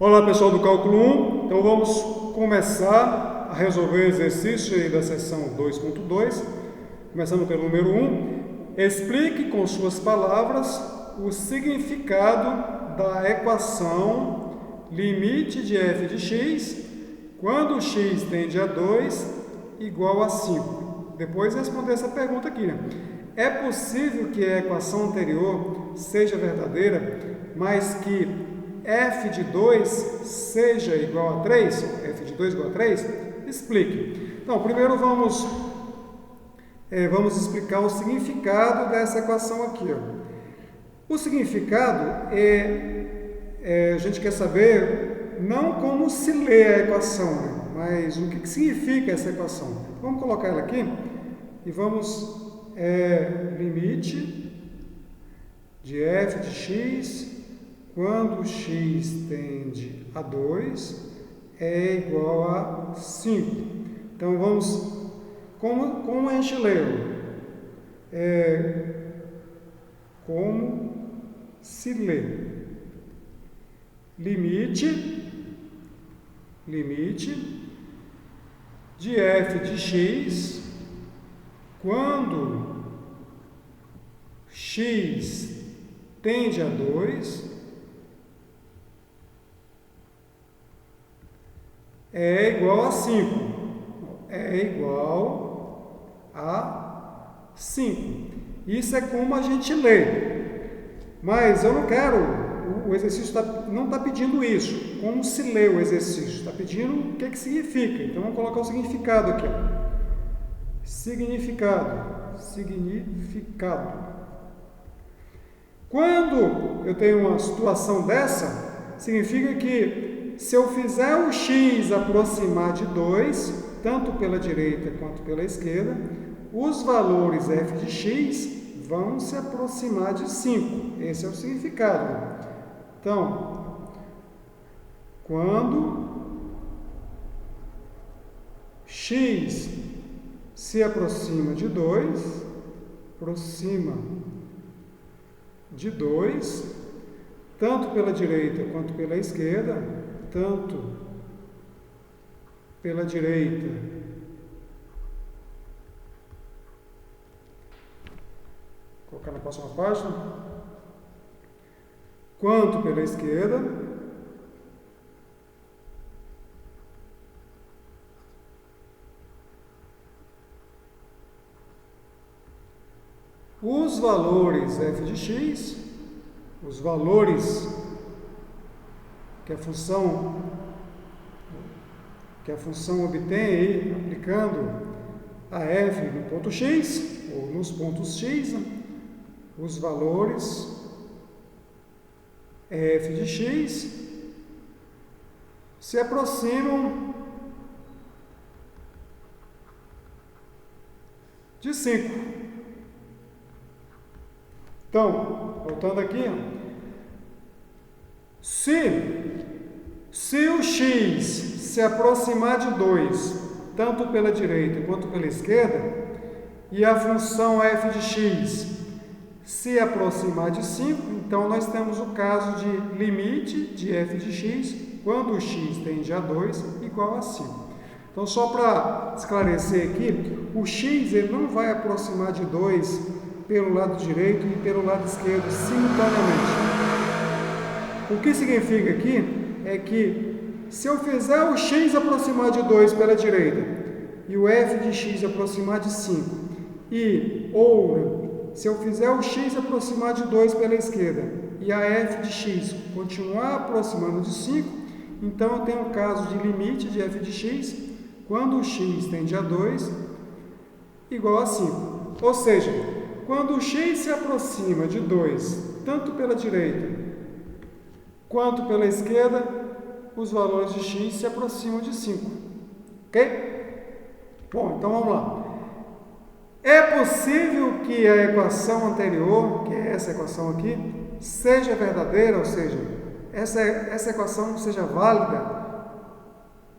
Olá pessoal do Cálculo 1, então vamos começar a resolver o exercício aí da seção 2.2, começando pelo número 1. Explique com suas palavras o significado da equação limite de f de x quando x tende a 2 igual a 5. Depois responder essa pergunta aqui, né? É possível que a equação anterior seja verdadeira, mas que f de 2 seja igual a 3, f de 2 igual a 3? Explique. Então, primeiro vamos explicar o significado dessa equação aqui. Ó. O significado a gente quer saber não como se lê a equação, né? Mas o que significa essa equação. Vamos colocar ela aqui e vamos limite de f de x quando x tende a 2 é igual a 5. Então, vamos... Como a gente leu? Como se lê? Limite de f de x quando x tende a 2 é igual a 5. É igual a 5. Isso é como a gente lê. Mas eu não quero, o exercício não está pedindo isso. Como se lê o exercício? Está pedindo o que significa. Então vamos colocar o significado aqui. Significado. Quando eu tenho uma situação dessa, significa que se eu fizer o x aproximar de 2, tanto pela direita quanto pela esquerda, os valores f de x vão se aproximar de 5. Esse é o significado. Então, quando x se aproxima de 2, tanto pela direita quanto pela esquerda, tanto pela direita vou colocar na próxima página, quanto pela esquerda, os valores f de x, os valores que a função obtém aí, aplicando a f no ponto x, ou nos pontos x, os valores f de x se aproximam de 5. Então, voltando aqui, se o x se aproximar de 2, tanto pela direita quanto pela esquerda, e a função f de x se aproximar de 5, então nós temos o caso de limite de f de x quando o x tende a 2 igual a 5. Então, só para esclarecer aqui, o x ele não vai aproximar de 2 pelo lado direito e pelo lado esquerdo simultaneamente. O que significa aqui é que se eu fizer o x aproximar de 2 pela direita e o f de x aproximar de 5, ou se eu fizer o x aproximar de 2 pela esquerda e a f de x continuar aproximando de 5, então eu tenho o caso de limite de f de x quando o x tende a 2 igual a 5. Ou seja, quando o x se aproxima de 2, tanto pela direita quanto pela esquerda, os valores de x se aproximam de 5. Ok? Bom, então vamos lá. É possível que a equação anterior, que é essa equação aqui, seja verdadeira, ou seja, essa equação seja válida,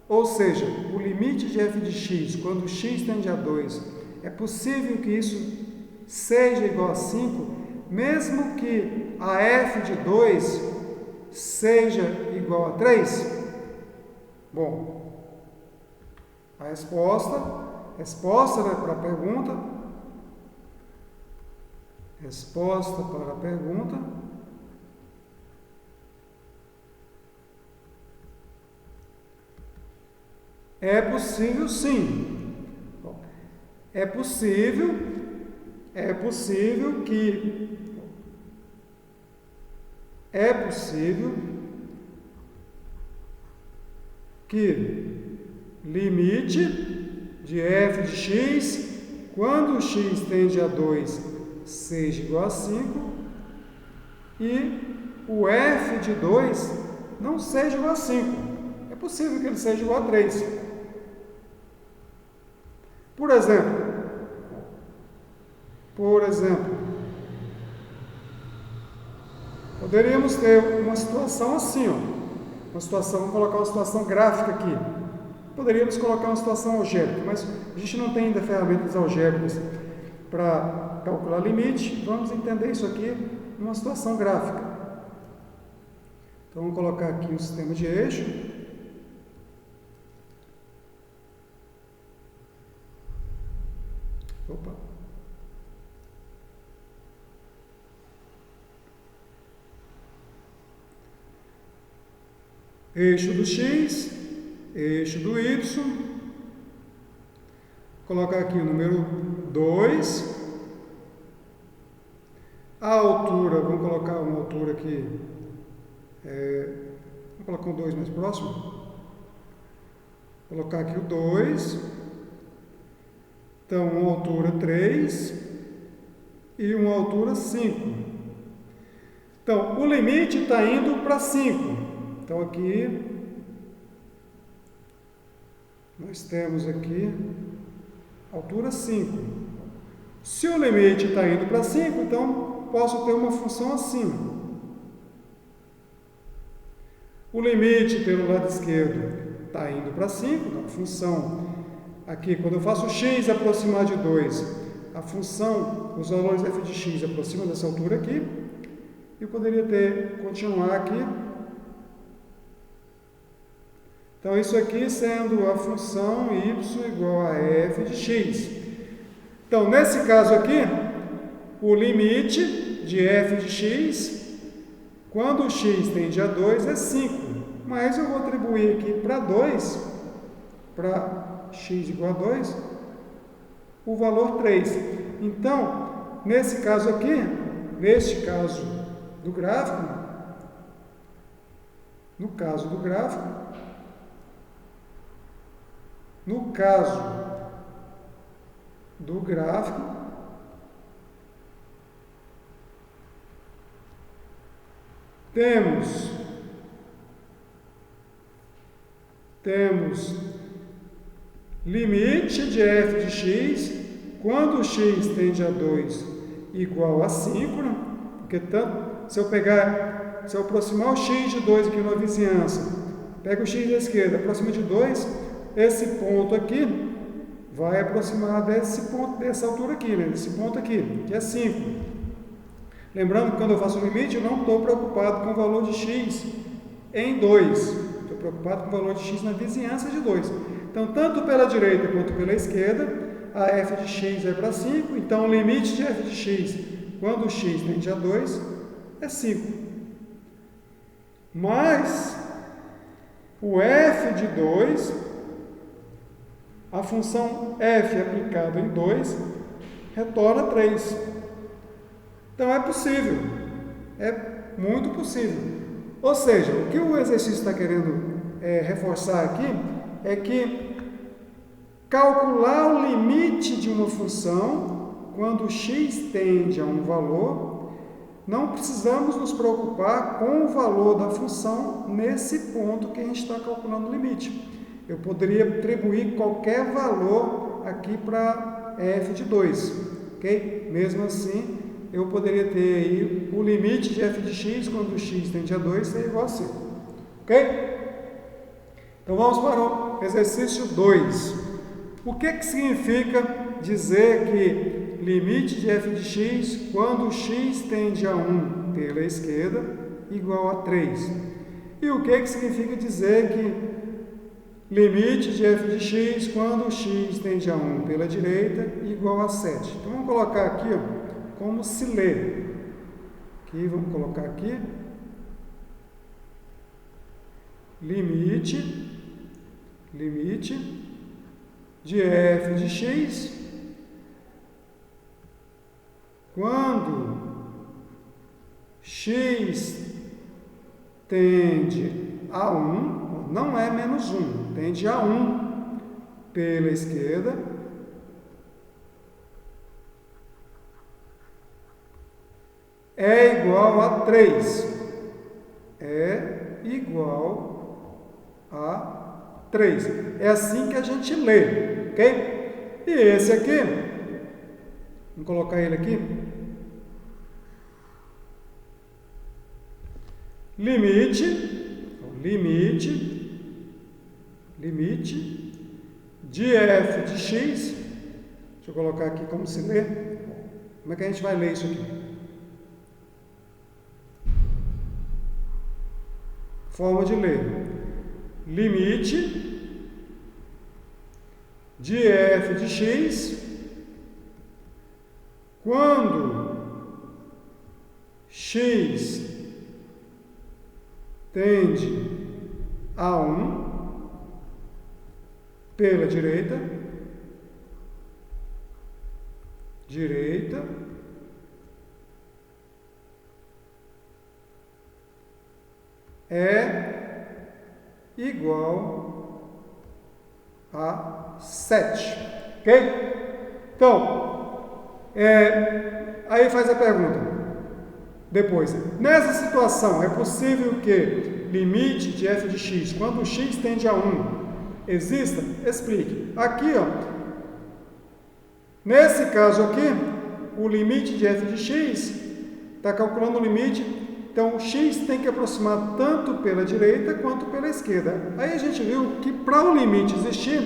ou seja, o limite de f de x, quando x tende a 2, é possível que isso seja igual a 5, mesmo que a f de 2 seja igual igual a 3? Bom, a resposta né, para a pergunta, é possível sim. É possível que limite de f de x, quando x tende a 2, seja igual a 5, e o f de 2 não seja igual a 5. É possível que ele seja igual a 3. Por exemplo, poderíamos ter uma situação assim, ó. Vamos colocar uma situação gráfica aqui. Poderíamos colocar uma situação algébrica, mas a gente não tem ainda ferramentas algébricas para calcular limite. Vamos entender isso aqui numa situação gráfica. Então, vamos colocar aqui um sistema de eixo. Opa! Eixo do x, eixo do y, colocar aqui o número 2, a altura, vamos colocar uma altura aqui, vamos colocar um 2 mais próximo, colocar aqui o 2, então uma altura 3 e uma altura 5. Então, o limite está indo para 5. Então, aqui, nós temos aqui, altura 5. Se o limite está indo para 5, então, posso ter uma função assim. O limite pelo lado esquerdo está indo para 5, então, a função, aqui, quando eu faço x aproximar de 2, a função, os valores f de x aproximam dessa altura aqui, e eu poderia continuar aqui. Então, isso aqui sendo a função y igual a f de x. Então, nesse caso aqui, o limite de f de x, quando o x tende a 2, é 5. Mas eu vou atribuir aqui para 2, para x igual a 2, o valor 3. Então, nesse caso aqui, neste caso do gráfico, no caso do gráfico, temos limite de f de x, quando x tende a 2 igual a 5, né? Porque se eu aproximar o x de 2 aqui na vizinhança, pego o x da esquerda, aproxima de 2, esse ponto aqui vai aproximar desse ponto, dessa altura aqui, né? Desse ponto aqui, que é 5. Lembrando que quando eu faço o limite, eu não estou preocupado com o valor de x em 2. Estou preocupado com o valor de x na vizinhança de 2. Então, tanto pela direita quanto pela esquerda, a f de x é para 5. Então, o limite de f de x, quando o x tende a 2, é 5. Mas, o f de 2... a função f aplicada em 2 retorna 3. Então, é possível. É muito possível. Ou seja, o que o exercício está querendo reforçar aqui é que calcular o limite de uma função, quando x tende a um valor, não precisamos nos preocupar com o valor da função nesse ponto que a gente está calculando o limite. Eu poderia atribuir qualquer valor aqui para f de 2, ok? Mesmo assim, eu poderia ter aí o limite de f de x, quando o x tende a 2, é igual a 5, ok? Então, vamos para o exercício 2. O que significa dizer que limite de f de x, quando o x tende a 1 pela esquerda, igual a 3? E o que significa dizer que limite de f de x quando x tende a 1 pela direita igual a 7. Então, vamos colocar aqui, ó, como se lê. Aqui, vamos colocar aqui. Limite de f de x quando x tende a 1, não é menos 1, tende a 1 pela esquerda é igual a 3. É igual a 3. É assim que a gente lê, ok? E esse aqui, vamos colocar ele aqui. Limite de f de x, deixa eu colocar aqui como se lê. Como é que a gente vai ler isso aqui? Forma de ler. Limite de f de x quando x tende a 1 pela direita é igual a 7, ok? Então, aí faz a pergunta. Depois, nessa situação, é possível que limite de f de x, quando x tende a 1, exista? Explique. Aqui, ó, nesse caso aqui, o limite de f de x está calculando o limite, então o x tem que aproximar tanto pela direita quanto pela esquerda. Aí a gente viu que para o limite existir,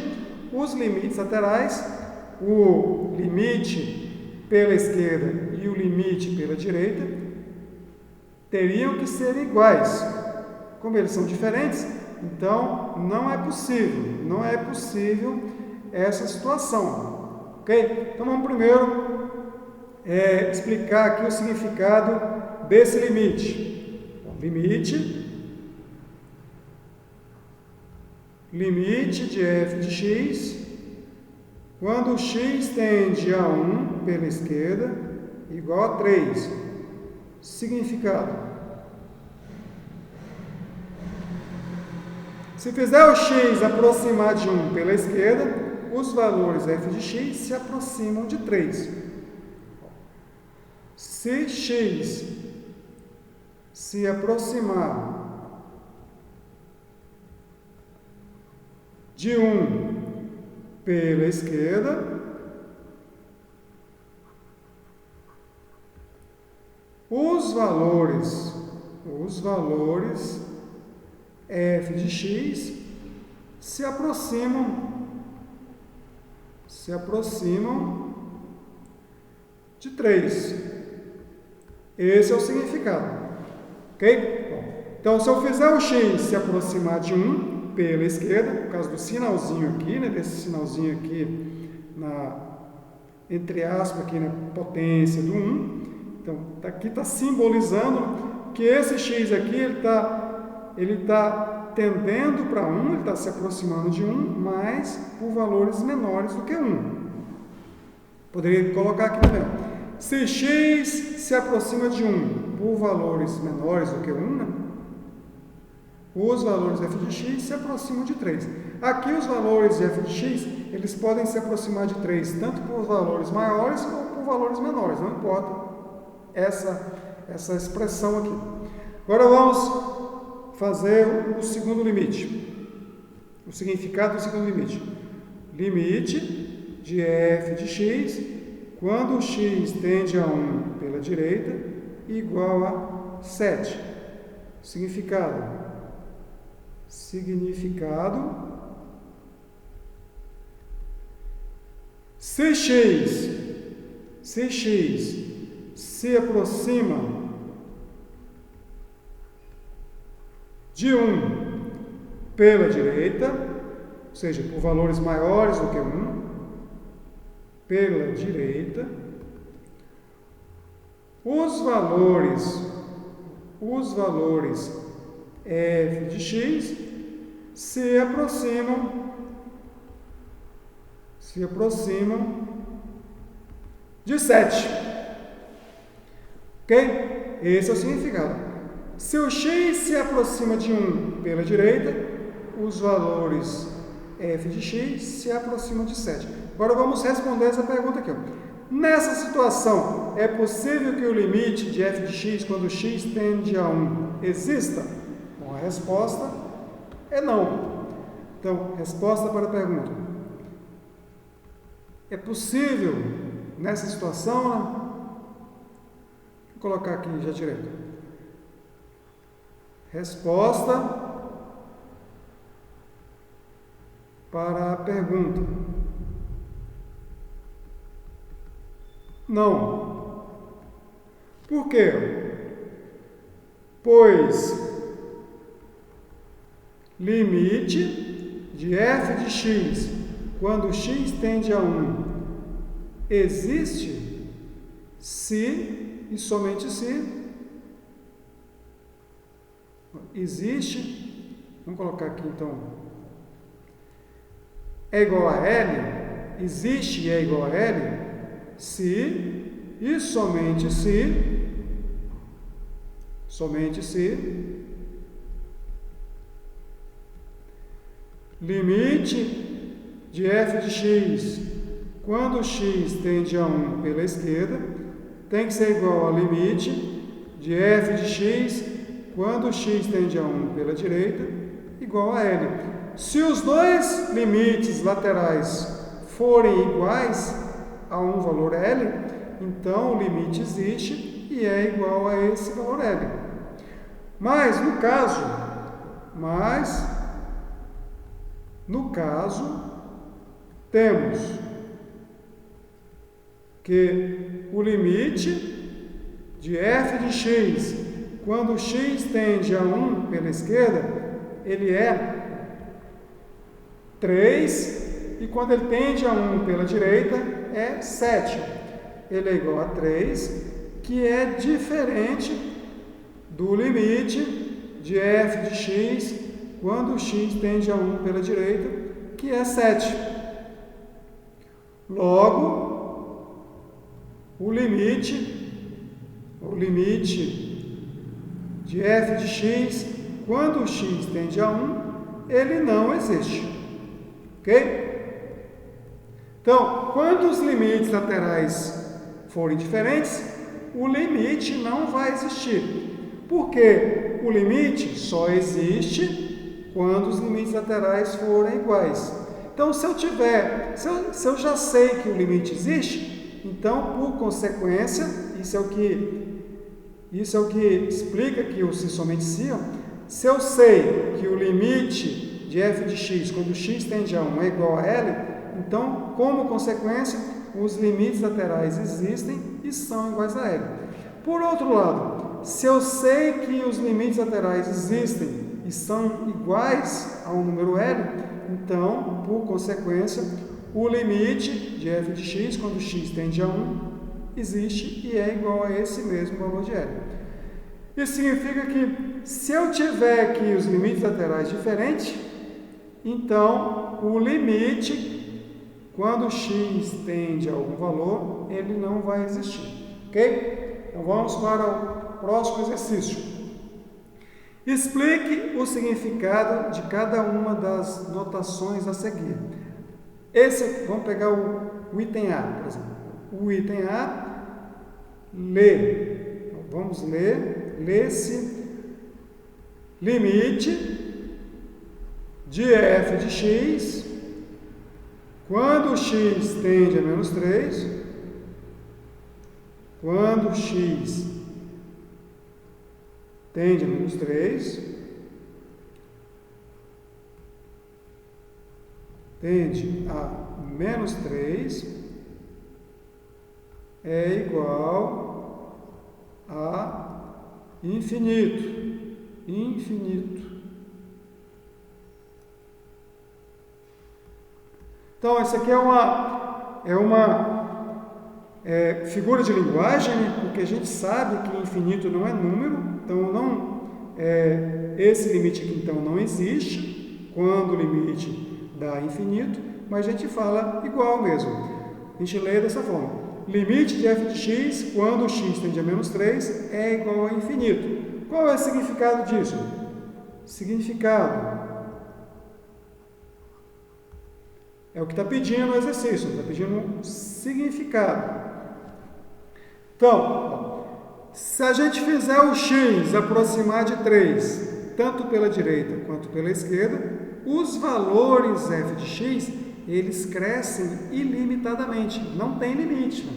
os limites laterais, o limite pela esquerda e o limite pela direita, teriam que ser iguais. Como eles são diferentes, então não é possível essa situação, ok? Então vamos primeiro explicar aqui o significado desse limite. Então, limite de f de x quando x tende a 1 pela esquerda igual a 3. Significado: se fizer o x aproximar de 1 pela esquerda, os valores f de x se aproximam de 3. Se x se aproximar de 1 pela esquerda, os valores f de x se aproximam de 3. Esse é o significado, ok? Bom, então, se eu fizer o x se aproximar de 1 pela esquerda, por causa do sinalzinho aqui, né, desse sinalzinho aqui, entre aspas, aqui na potência do 1, então, aqui está simbolizando que esse x aqui, ele tá tendendo para 1, ele está se aproximando de 1, mas por valores menores do que 1. Poderia colocar aqui também. Se x se aproxima de 1 por valores menores do que 1, né? Os valores f de x se aproximam de 3. Aqui os valores de f de x, eles podem se aproximar de 3, tanto por valores maiores ou por valores menores, não importa essa expressão aqui. Agora vamos fazer o segundo limite. O significado do segundo limite. Limite de f de x quando x tende a 1 pela direita igual a 7. Significado. Se x se aproxima de 1 pela direita, ou seja, por valores maiores do que 1, pela direita, os valores f de x se aproximam de 7. Ok? Esse é o significado. Se o x se aproxima de 1 pela direita, os valores f de x se aproximam de 7. Agora vamos responder essa pergunta aqui. Nessa situação, é possível que o limite de f de x, quando x tende a 1, exista? Bom, a resposta é não. Então, resposta para a pergunta. É possível, nessa situação, né? Vou colocar aqui já direto. Resposta para a pergunta. Não. Por quê? Pois limite de f de x, quando x tende a 1, existe se e somente se existe, vamos colocar aqui então, é igual a L, existe e é igual a L, se e somente se limite de f de x, quando x tende a 1 pela esquerda, tem que ser igual ao limite de f de x, quando x tende a 1 pela direita, igual a L. Se os dois limites laterais forem iguais a um valor L, então o limite existe e é igual a esse valor L. Mas, no caso, temos que o limite de f de x, quando x tende a 1 pela esquerda, ele é 3, e quando ele tende a 1 pela direita, é 7. Ele é igual a 3, que é diferente do limite de f de x, quando x tende a 1 pela direita, que é 7. Logo, o limite de f de x, quando x tende a 1, ele não existe. Ok? Então, quando os limites laterais forem diferentes, o limite não vai existir. Porque o limite só existe quando os limites laterais forem iguais. Então, se eu já sei que o limite existe, então, por consequência, isso é o que explica que o se somente se, se eu sei que o limite de f de x, quando x tende a 1 é igual a L, então, como consequência, os limites laterais existem e são iguais a L. Por outro lado, se eu sei que os limites laterais existem e são iguais ao número L, então, por consequência, o limite de f de x, quando x tende a 1, existe e é igual a esse mesmo valor de L. Isso significa que, se eu tiver aqui os limites laterais diferentes, então, o limite, quando x tende a algum valor, ele não vai existir. Ok? Então, vamos para o próximo exercício. Explique o significado de cada uma das notações a seguir. Vamos pegar o item A, por exemplo. O item A, lê. Então, vamos ler. Lê-se limite de f de x, quando x tende a menos 3, quando x tende a menos 3, tende a menos 3, é igual a infinito. Infinito. Então, isso aqui é uma figura de linguagem, né? Porque a gente sabe que infinito não é número, então esse limite aqui então não existe quando o limite dá infinito, mas a gente fala igual mesmo. A gente lê dessa forma: limite de f de x quando x tende a menos 3 é igual a infinito. Qual é o significado disso? Significado é o que está pedindo o exercício, está pedindo um significado. Então, se a gente fizer o x aproximar de 3, tanto pela direita quanto pela esquerda, os valores f de x, eles crescem ilimitadamente, não tem limite.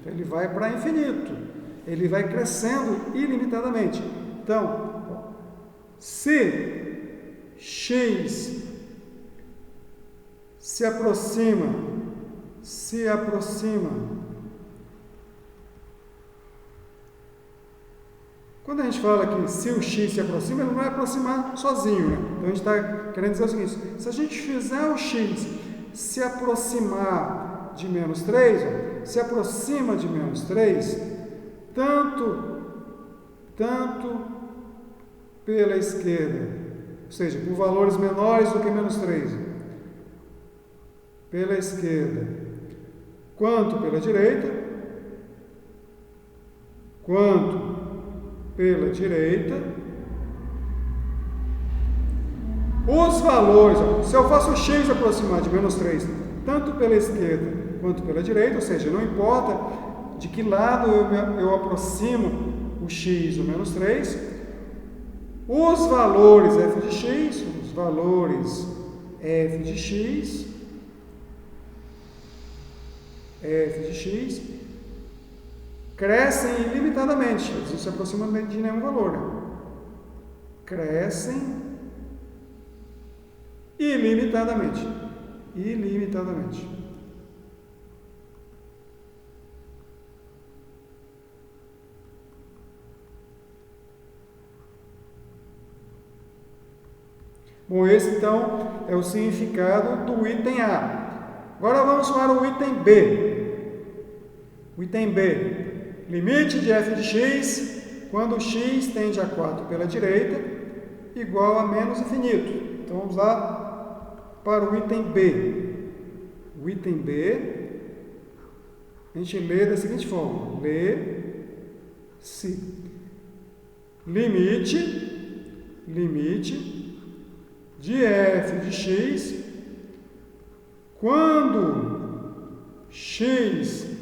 Então, ele vai para infinito, ele vai crescendo ilimitadamente. Então, se x se aproxima. Quando a gente fala que se o x se aproxima, ele não vai aproximar sozinho, né? Então a gente está querendo dizer o seguinte: se a gente fizer o x se aproximar de menos 3, se aproxima de menos 3, tanto pela esquerda, ou seja, por valores menores do que menos 3, pela esquerda, quanto pela direita, os valores, se eu faço o x aproximar de menos 3, tanto pela esquerda quanto pela direita, ou seja, não importa de que lado eu aproximo o x do menos 3, os valores f de x crescem ilimitadamente, eles não se aproximam de nenhum valor, né? Crescem ilimitadamente. Bom, esse então é o significado do item A. Agora vamos para o item B. O item B: limite de f de x quando x tende a 4 pela direita igual a menos infinito. Então vamos lá para o item B. O item B, a gente lê da seguinte forma: lê-se limite de f de x quando x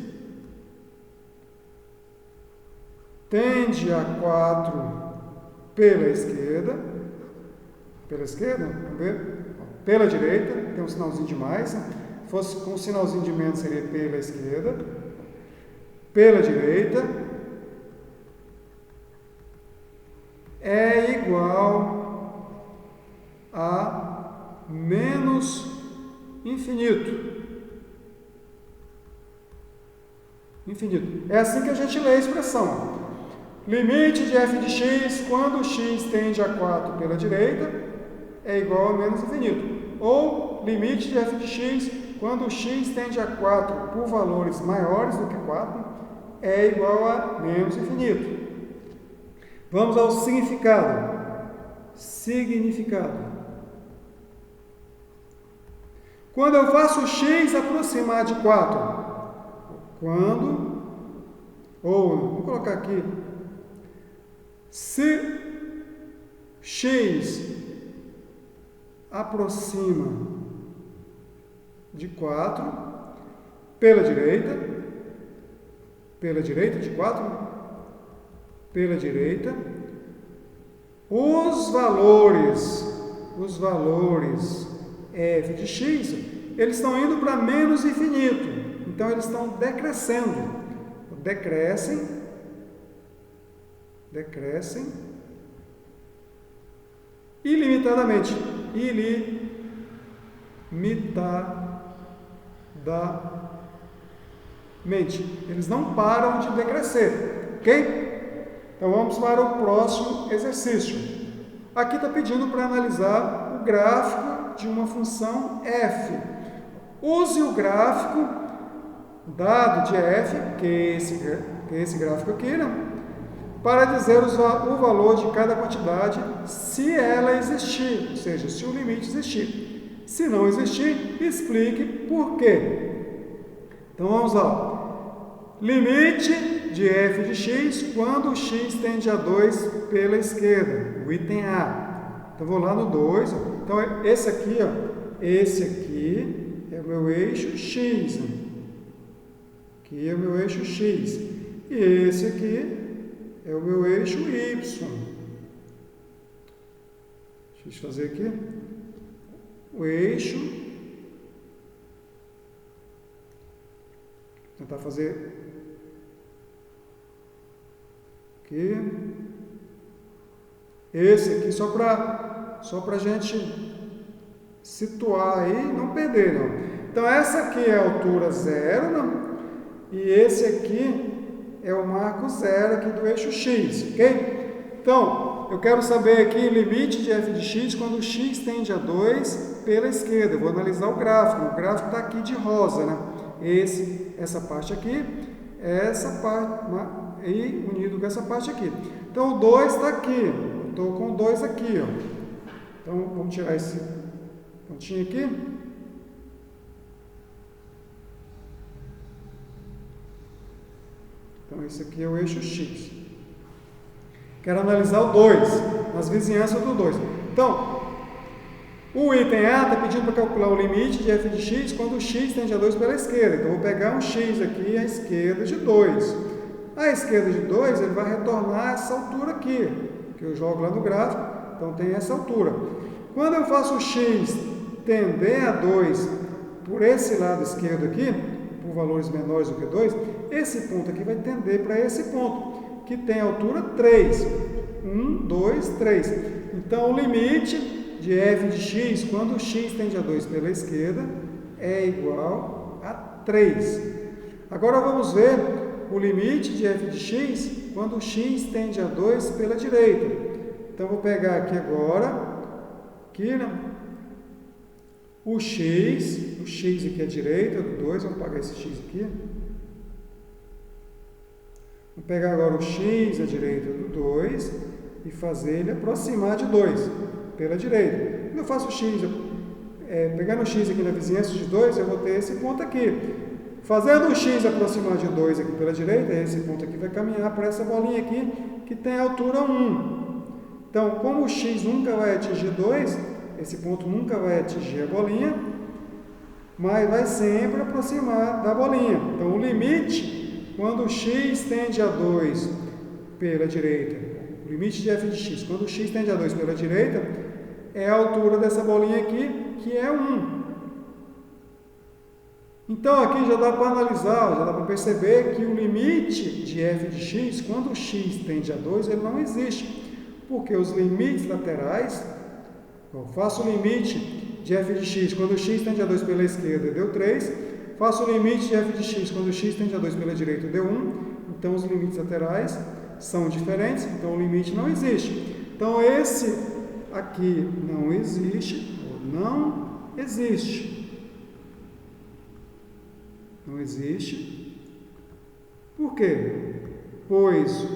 tende a 4 pela esquerda, vamos ver, pela direita, tem um sinalzinho de mais, se fosse com um sinalzinho de menos seria pela esquerda, pela direita, é igual a menos infinito. É assim que a gente lê a expressão. Limite de f de x quando x tende a 4 pela direita é igual a menos infinito. Ou limite de f de x quando x tende a 4 por valores maiores do que 4 é igual a menos infinito. Vamos ao significado. Quando eu faço x aproximar de 4, vamos colocar aqui, se x aproxima de 4 pela direita de 4, pela direita, os valores f de x, eles estão indo para menos infinito, então eles estão decrescendo, decrescem ilimitadamente, eles não param de decrescer, ok? Então vamos para o próximo exercício. Aqui está pedindo para analisar o gráfico de uma função f. Use o gráfico dado de f, que é esse gráfico aqui, né? Para dizer o valor de cada quantidade, se ela existir, ou seja, se o limite existir. Se não existir, explique por quê. Então vamos lá. Limite de f de x quando x tende a 2 pela esquerda, o item A. Então vou lá no 2. Então esse aqui, esse aqui é o meu eixo x. Aqui é o meu eixo x. E esse aqui é o meu eixo y. Deixa eu fazer aqui. O eixo. Vou tentar fazer aqui. Esse aqui só para a gente situar aí, não perder, não. Então essa aqui é a altura 0, né? E esse aqui é o marco 0 aqui do eixo x, ok? Então, eu quero saber aqui o limite de f de x quando x tende a 2 pela esquerda. Eu vou analisar o gráfico está aqui de rosa, né? Essa parte aqui, essa parte, e unido com essa parte aqui. Então, o 2 está aqui, eu estou com o 2 aqui, ó. Então, vamos tirar esse pontinho aqui. Então, esse aqui é o eixo x. Quero analisar o 2, nas vizinhanças do 2. Então, o item A está pedindo para calcular o limite de f de x quando x tende a 2 pela esquerda. Então, eu vou pegar um x aqui à esquerda de 2. À esquerda de 2, ele vai retornar essa altura aqui, que eu jogo lá no gráfico. Então, tem essa altura. Quando eu faço o x tender a 2 por esse lado esquerdo aqui, por valores menores do que 2, esse ponto aqui vai tender para esse ponto, que tem a altura 3. 1, 2, 3. Então, o limite de f de x, quando x tende a 2 pela esquerda, é igual a 3. Agora, vamos ver o limite de f de x, quando x tende a 2 pela direita. Então, vou pegar aqui agora, aqui, né? O x aqui à direita do 2, vamos apagar esse x aqui. Vou pegar agora o x à direita do 2 e fazer ele aproximar de 2 pela direita. Quando eu faço o x, pegando o x aqui na vizinhança de 2, eu vou ter esse ponto aqui. Fazendo o x aproximar de 2 aqui pela direita, esse ponto aqui vai caminhar para essa bolinha aqui, que tem a altura 1. Então, como o x nunca vai atingir 2, esse ponto nunca vai atingir a bolinha, mas vai sempre aproximar da bolinha. Então, o limite, quando o x tende a 2 pela direita, o limite de f de x, quando o x tende a 2 pela direita, é a altura dessa bolinha aqui, que é 1. Então, aqui já dá para analisar, já dá para perceber que o limite de f de x, quando o x tende a 2, ele não existe, porque os limites laterais, eu faço o limite de f de x quando o x tende a 2 pela esquerda, deu 3. Faço o limite de f de x quando o x tende a 2 pela direita, deu 1. Então, os limites laterais são diferentes, então o limite não existe. Então, esse aqui não existe, ou não existe. Não existe. Por quê? Pois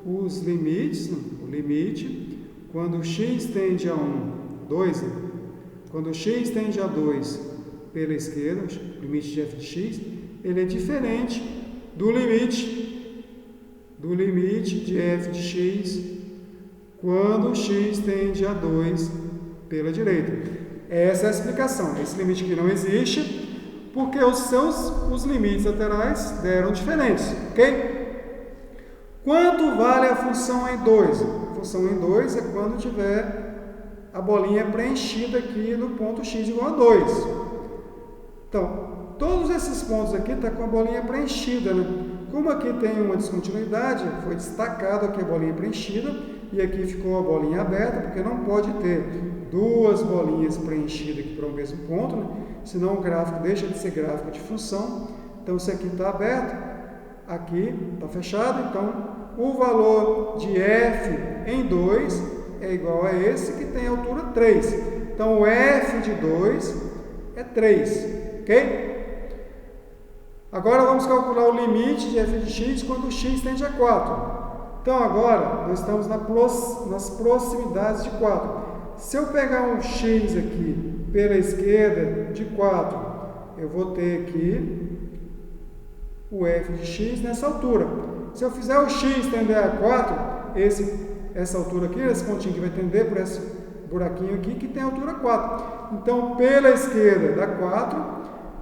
os limites, o limite, quando x tende a 2, quando x tende a 2 pela esquerda, o limite de f de x, ele é diferente do limite de f de x quando x tende a 2 pela direita. Essa é a explicação. Esse limite aqui não existe porque os limites laterais deram diferentes, ok? Quanto vale a função em 2? A função em 2 é quando tiver a bolinha preenchida aqui no ponto x igual a 2. Então, todos esses pontos aqui estão com a bolinha preenchida, né? Como aqui tem uma descontinuidade, foi destacado aqui a bolinha preenchida e aqui ficou a bolinha aberta, porque não pode ter duas bolinhas preenchidas aqui para o mesmo ponto, né? Senão o gráfico deixa de ser gráfico de função. Então, se aqui está aberto, aqui está fechado, então o valor de f em 2 é igual a esse que tem a altura 3. Então, o f de 2 é 3. ok? Agora vamos calcular o limite de f de x quando x tende a 4. Então agora nós estamos nas proximidades de 4. Se eu pegar um x aqui pela esquerda de 4, eu vou ter aqui o f de x nessa altura. Se eu fizer o x tender a 4, essa altura aqui, esse pontinho que vai tender por esse buraquinho aqui, que tem altura 4. Então, pela esquerda dá 4.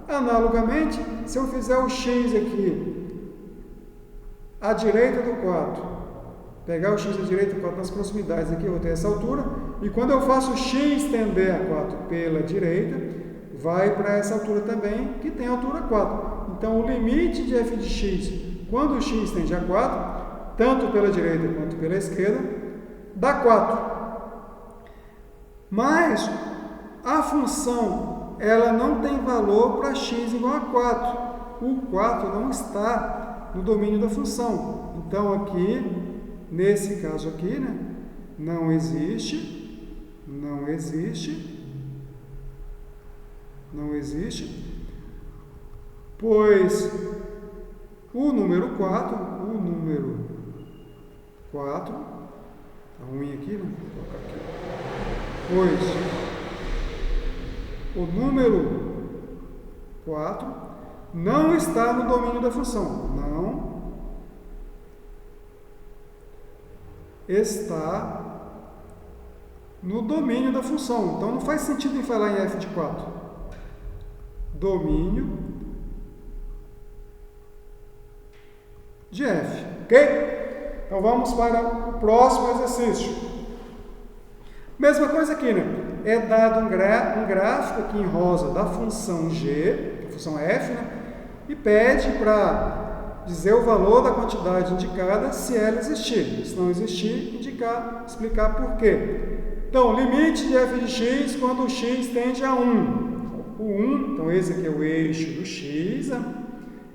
Analogamente, se eu fizer o x aqui à direita do 4, pegar o x à direita do 4 nas proximidades aqui, eu vou ter essa altura. E quando eu faço o x tender a 4 pela direita, vai para essa altura também, que tem altura 4. Então, o limite de f de x, quando o x tende a 4, tanto pela direita quanto pela esquerda, dá 4. Mas a função, ela não tem valor para x igual a 4. O 4 não está no domínio da função. Então, aqui, nesse caso aqui, né, não existe, pois o número 4, tá ruim aqui, né? Vou colocar aqui. Pois o número 4 não está no domínio da função. Não está no domínio da função. Então não faz sentido em falar em f de 4. Domínio de f, ok? Então vamos para o próximo exercício. Mesma coisa aqui, né? É dado um gráfico aqui em rosa da função g, a função f, né? E pede para dizer o valor da quantidade indicada se ela existir. Se não existir, explicar por quê. Então, limite de f de x quando o x tende a 1. O 1, então esse aqui é o eixo do x,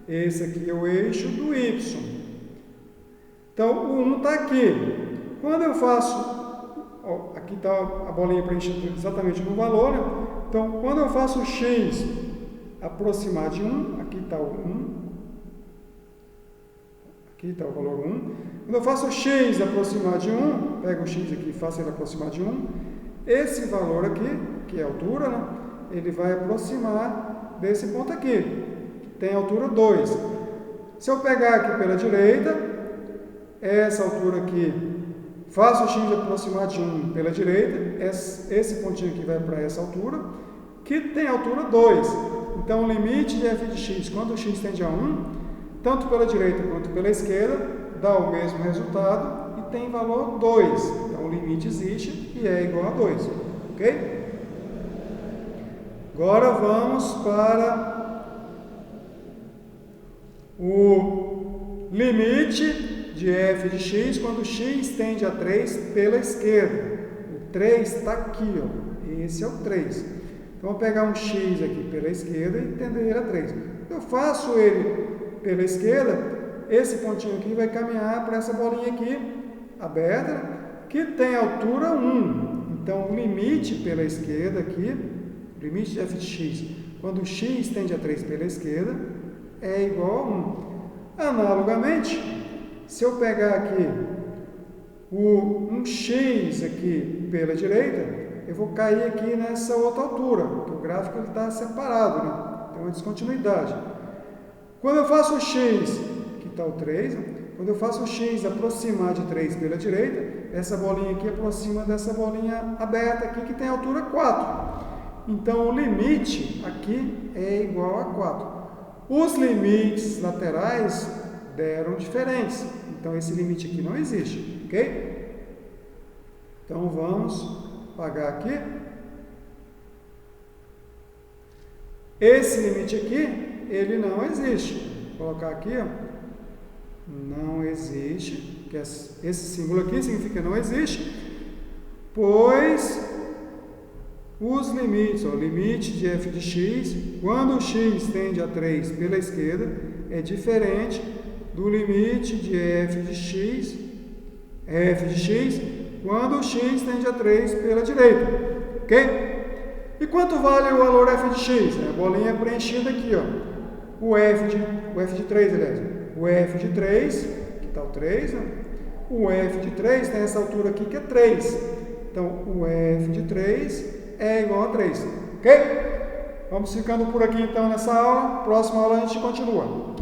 esse aqui é o eixo do y. Então, o 1 está aqui. Quando eu faço... Ó, aqui está a bolinha preenchida exatamente no valor, né? Então, quando eu faço o x aproximar de 1, aqui está o 1. Aqui está o valor 1. Quando eu faço o x aproximar de 1, pego o x aqui e faço ele aproximar de 1, esse valor aqui, que é a altura, né? Ele vai aproximar desse ponto aqui, que tem altura 2. Se eu pegar aqui pela direita, essa altura aqui, faço o x aproximar de 1 pela direita, esse pontinho aqui vai para essa altura, que tem altura 2. Então, o limite de f de x, quando o x tende a 1, tanto pela direita quanto pela esquerda, dá o mesmo resultado e tem valor 2. Então, o limite existe e é igual a 2. Ok? Agora vamos para o limite de f de x quando x tende a 3 pela esquerda. O 3 está aqui, ó. Esse é o 3. Então, vou pegar um x aqui pela esquerda e tender ele a 3. Eu faço ele pela esquerda, esse pontinho aqui vai caminhar para essa bolinha aqui, aberta, que tem altura 1. Então, o limite pela esquerda aqui, limite de f de x, quando x tende a 3 pela esquerda, é igual a 1. Analogamente, se eu pegar aqui um x aqui pela direita, eu vou cair aqui nessa outra altura, porque o gráfico está separado, né? Tem uma descontinuidade. Quando eu faço o x, que está o 3, quando eu faço o x aproximar de 3 pela direita, essa bolinha aqui aproxima dessa bolinha aberta aqui, que tem altura 4. Então, o limite aqui é igual a 4. Os limites laterais deram diferentes. Então, esse limite aqui não existe, ok? Então, vamos apagar aqui. Esse limite aqui, ele não existe. Vou colocar aqui, ó. Não existe. Que esse símbolo aqui significa não existe, pois os limites, o limite de f de x, quando o x tende a 3 pela esquerda, é diferente do limite de f de x, quando o x tende a 3 pela direita, ok? E quanto vale o valor f de x? A bolinha preenchida aqui, ó. O f de 3, aliás. O f de 3, aqui está o 3, né? O f de 3 tem essa altura aqui que é 3. Então, o f de 3 é igual a 3. Ok? Vamos ficando por aqui então nessa aula. Próxima aula a gente continua.